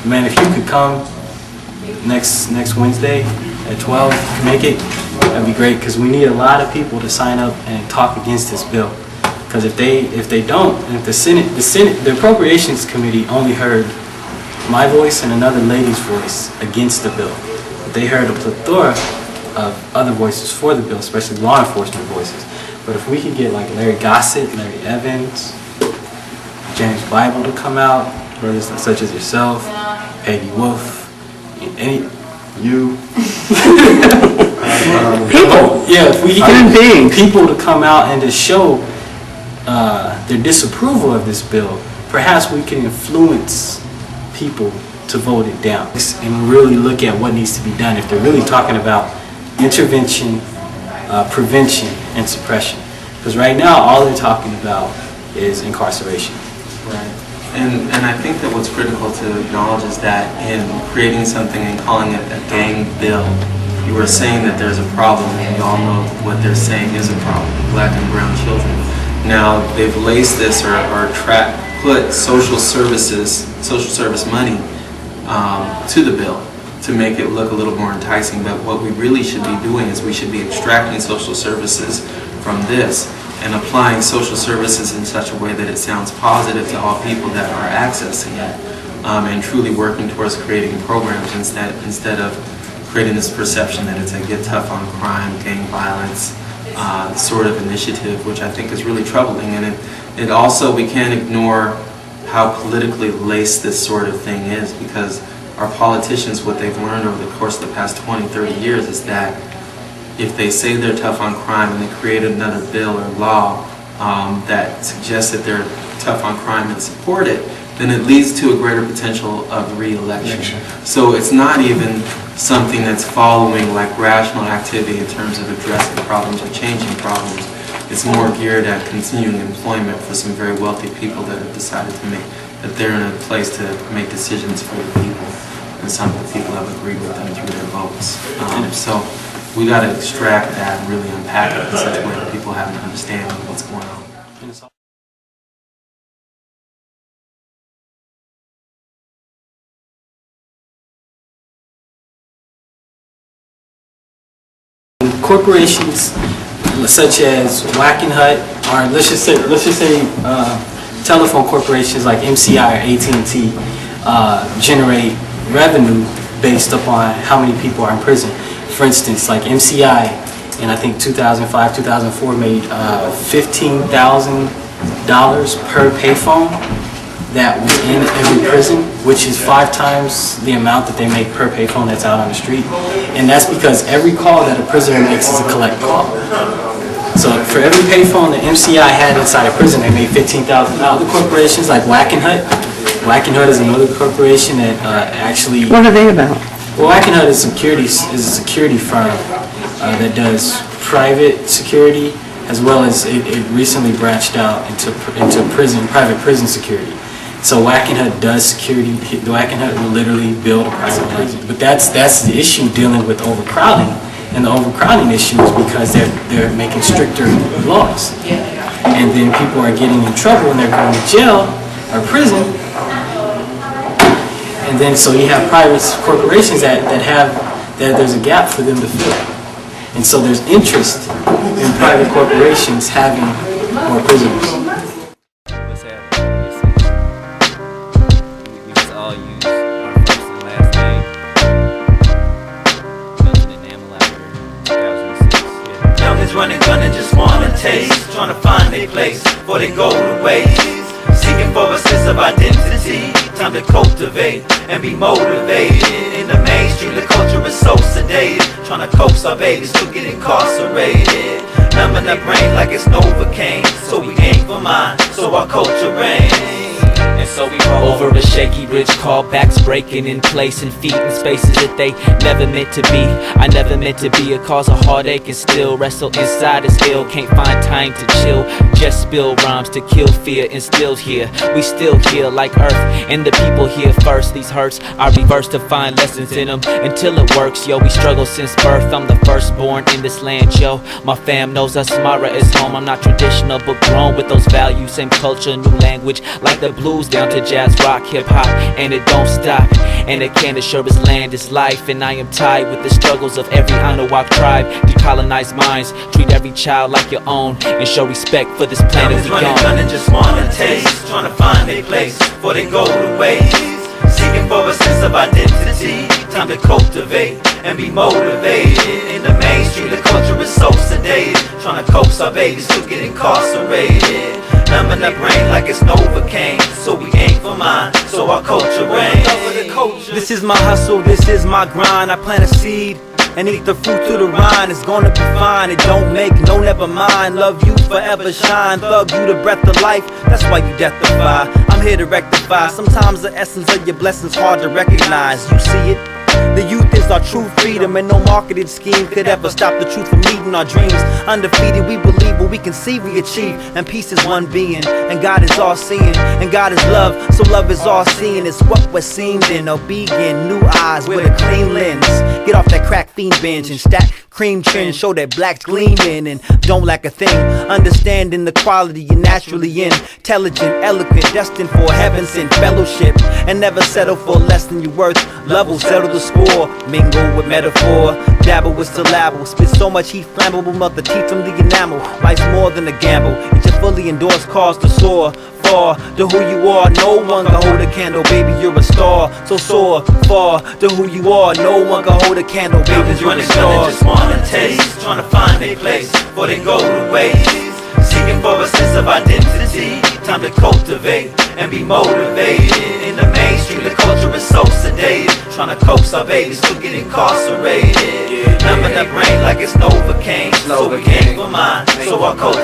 man, if you could come next Wednesday at 12, make it, that'd be great, because we need a lot of people to sign up and talk against this bill. Because if they don't, and if the Appropriations Committee only heard my voice and another lady's voice against the bill. They heard a plethora of other voices for the bill, especially law enforcement voices. But if we could get like Larry Gossett, Larry Evans, James Bible to come out, brothers such as yourself, Peggy Wolf, you. People. Yeah, if we can get people to come out and to show their disapproval of this bill, perhaps we can influence people to vote it down and really look at what needs to be done if they're really talking about intervention, prevention, and suppression. Because right now, all they're talking about is incarceration. Right. And I think that what's critical to acknowledge is that in creating something and calling it a gang bill, you are saying that there's a problem, and we all know what they're saying is a problem, black and brown children. Now, they've laced this or put social service money to the bill to make it look a little more enticing, but what we really should be doing is we should be extracting social services from this and applying social services in such a way that it sounds positive to all people that are accessing it, and truly working towards creating programs instead of creating this perception that it's a get tough on crime, gang violence sort of initiative, which I think is really troubling. And it also, we can't ignore how politically laced this sort of thing is, because our politicians, what they've learned over the course of the past 20, 30 years is that if they say they're tough on crime and they create another bill or law that suggests that they're tough on crime and support it, then it leads to a greater potential of re-election. So it's not even something that's following like rational activity in terms of addressing problems or changing problems. It's more geared at continuing employment for some very wealthy people that have decided that they're in a place to make decisions for the people, and some of the people have agreed with them through their votes. So we got to extract that and really unpack it in such a way that people have an understanding of what's going on. Corporations such as Wackenhut, or let's just say telephone corporations like MCI or AT&T generate revenue based upon how many people are in prison. For instance, like MCI in I think 2005, 2004 made $15,000 per payphone that was in every prison, which is 5 times the amount that they make per payphone that's out on the street. And that's because every call that a prisoner makes is a collect call. So for every payphone that MCI had inside a prison, they made $15,000. Other corporations like Wackenhut is another corporation that actually... What are they about? Well, Wackenhut is a security firm that does private security, as well as it recently branched out into private prison security. So Wackenhut does security. Wackenhut will literally build a private prison. But that's the issue dealing with overcrowding. And the overcrowding issue is because they're making stricter laws. And then people are getting in trouble and they're going to jail or prison. And then so you have private corporations that there's a gap for them to fill. And so there's interest in private corporations having more prisoners. Running gun and just wanna taste, trying to find a place for they go to waste, seeking for a sense of identity. Time to cultivate and be motivated. In the mainstream, the culture is so sedated, trying to coax our babies to get incarcerated, numbing their brain like it's Novocaine. So we aim for mine, so our culture reigns. And so we roll over a shaky bridge, callbacks breaking in place and feet in spaces that they never meant to be. I never meant to be a cause of heartache and still wrestle inside is ill. Can't find time to chill. just spill rhymes to kill fear instilled here. We still here like earth, and the people here first. These hurts I reverse to find lessons in them until it works. Yo, we struggle since birth. I'm the firstborn in this land, yo. My fam knows us, Mara is home. I'm not traditional, but grown with those values. Same culture, new language, like the blues down to jazz, rock, hip hop, and it don't stop. And it can't assure his land is life. And I am tied with the struggles of every Anuak tribe. Decolonize minds, treat every child like your own, and show respect for this planet we running, gone. gunning, just wanna taste, trying to find a place for they go to waste. Seeking for a sense of identity, time to cultivate and be motivated. In the mainstream, the culture is so sedated, trying to coax our babies to get incarcerated. Numbing the brain like it's Novocaine, so we aim for mine, so our culture reigns. This is my hustle, this is my grind. I plant a seed and eat the fruit to the rind. It's gonna be fine, it don't make no never mind. Love you forever shine, thug you the breath of life. That's why you deathify, I'm here to rectify. Sometimes the essence of your blessings hard to recognize. You see it? The youth is our true freedom, and no marketed scheme could ever stop the truth from meeting our dreams. Undefeated, we believe what we can see, we achieve. And peace is one being, and God is all seeing, and God is love, so love is all seeing. It's what we're seeing in obedient, new eyes with a clean lens. Get off that crack fiend bench and stack cream trend, show that black's gleaming, and don't lack a thing. Understanding the quality you're naturally in, intelligent, eloquent, destined for heaven sent fellowship, and never settle for less than your worth. Love will settle the score, mingle with metaphor, dabble with syllable, spit so much heat flammable, melt the teeth from the enamel. Life's more than a gamble, it's your fully endorsed cause to soar far to who you are. No one can hold a candle, baby, you're a star. So soar far to who you are. No one can hold a candle, baby, you're a star. Just wanna taste, trying to find a place for they go to waste. Seeking for a sense of identity, time to cultivate and be motivated. In the mainstream, the culture is so sedated, trying to coax our babies to get incarcerated. Numbing the brain like it's Novocaine, so we came for mine, so our culture